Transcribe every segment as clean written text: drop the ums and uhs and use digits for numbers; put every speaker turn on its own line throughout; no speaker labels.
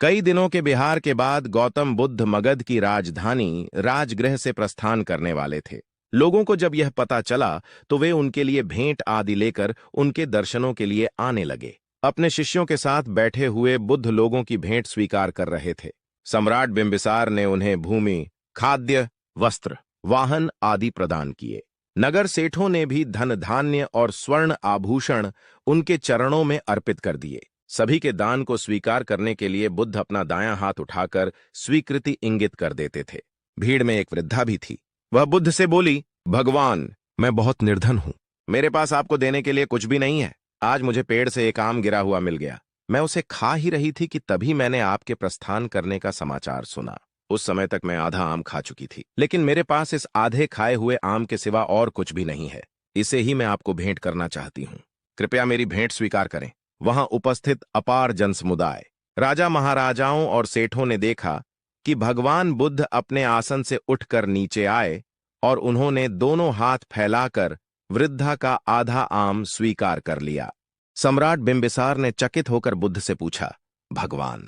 कई दिनों के विहार के बाद गौतम बुद्ध मगध की राजधानी राजगृह से प्रस्थान करने वाले थे। लोगों को जब यह पता चला तो वे उनके लिए भेंट आदि लेकर उनके दर्शनों के लिए आने लगे। अपने शिष्यों के साथ बैठे हुए बुद्ध लोगों की भेंट स्वीकार कर रहे थे। सम्राट बिंबिसार ने उन्हें भूमि, खाद्य, वस्त्र, वाहन आदि प्रदान किए। नगर सेठों ने भी धन धान्य और स्वर्ण आभूषण उनके चरणों में अर्पित कर दिए। सभी के दान को स्वीकार करने के लिए बुद्ध अपना दायां हाथ उठाकर स्वीकृति इंगित कर देते थे। भीड़ में एक वृद्धा भी थी। वह बुद्ध से बोली, भगवान, मैं बहुत निर्धन हूं। मेरे पास आपको देने के लिए कुछ भी नहीं है। आज मुझे पेड़ से एक आम गिरा हुआ मिल गया। मैं उसे खा ही रही थी कि तभी मैंने आपके प्रस्थान करने का समाचार सुना। उस समय तक मैं आधा आम खा चुकी थी, लेकिन मेरे पास इस आधे खाए हुए आम के सिवा और कुछ भी नहीं है। इसे ही मैं आपको भेंट करना चाहती हूं। कृपया मेरी भेंट स्वीकार करें। वहां उपस्थित अपार जनसमुदाय, राजा महाराजाओं और सेठों ने देखा कि भगवान बुद्ध अपने आसन से उठकर नीचे आए और उन्होंने दोनों हाथ फैलाकर वृद्धा का आधा आम स्वीकार कर लिया। सम्राट बिंबिसार ने चकित होकर बुद्ध से पूछा, भगवान,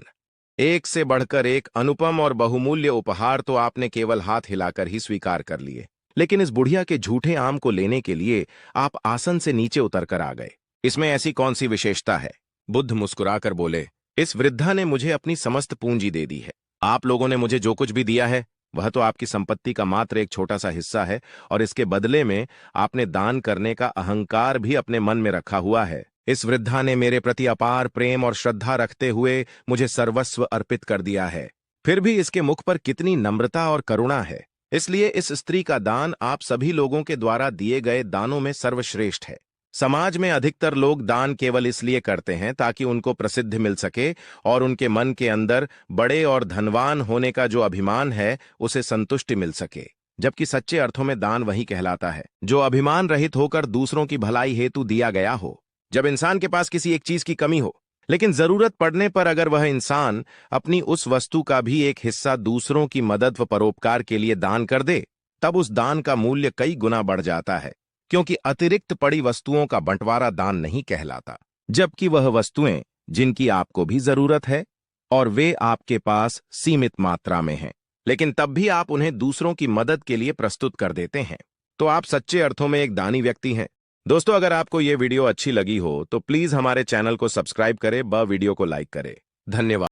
एक से बढ़कर एक अनुपम और बहुमूल्य उपहार तो आपने केवल हाथ हिलाकर ही स्वीकार कर लिए, लेकिन इस बुढ़िया के झूठे आम को लेने के लिए आप आसन से नीचे उतरकर आ गए। इसमें ऐसी कौन सी विशेषता है? बुद्ध मुस्कुराकर बोले, इस वृद्धा ने मुझे अपनी समस्त पूंजी दे दी है। आप लोगों ने मुझे जो कुछ भी दिया है वह तो आपकी संपत्ति का मात्र एक छोटा सा हिस्सा है, और इसके बदले में आपने दान करने का अहंकार भी अपने मन में रखा हुआ है। इस वृद्धा ने मेरे प्रति अपार प्रेम और श्रद्धा रखते हुए मुझे सर्वस्व अर्पित कर दिया है। फिर भी इसके मुख पर कितनी नम्रता और करुणा है। इसलिए इस स्त्री का दान आप सभी लोगों के द्वारा दिए गए दानों में सर्वश्रेष्ठ है। समाज में अधिकतर लोग दान केवल इसलिए करते हैं ताकि उनको प्रसिद्धि मिल सके और उनके मन के अंदर बड़े और धनवान होने का जो अभिमान है उसे संतुष्टि मिल सके। जबकि सच्चे अर्थों में दान वही कहलाता है जो अभिमान रहित होकर दूसरों की भलाई हेतु दिया गया हो। जब इंसान के पास किसी एक चीज की कमी हो, लेकिन जरूरत पड़ने पर अगर वह इंसान अपनी उस वस्तु का भी एक हिस्सा दूसरों की मदद व परोपकार के लिए दान कर दे, तब उस दान का मूल्य कई गुना बढ़ जाता है, क्योंकि अतिरिक्त पड़ी वस्तुओं का बंटवारा दान नहीं कहलाता, जबकि वह वस्तुएं जिनकी आपको भी जरूरत है और वे आपके पास सीमित मात्रा में हैं, लेकिन तब भी आप उन्हें दूसरों की मदद के लिए प्रस्तुत कर देते हैं, तो आप सच्चे अर्थों में एक दानी व्यक्ति हैं। दोस्तों, अगर आपको ये वीडियो अच्छी लगी हो तो प्लीज हमारे चैनल को सब्सक्राइब करें व वीडियो को लाइक करें। धन्यवाद।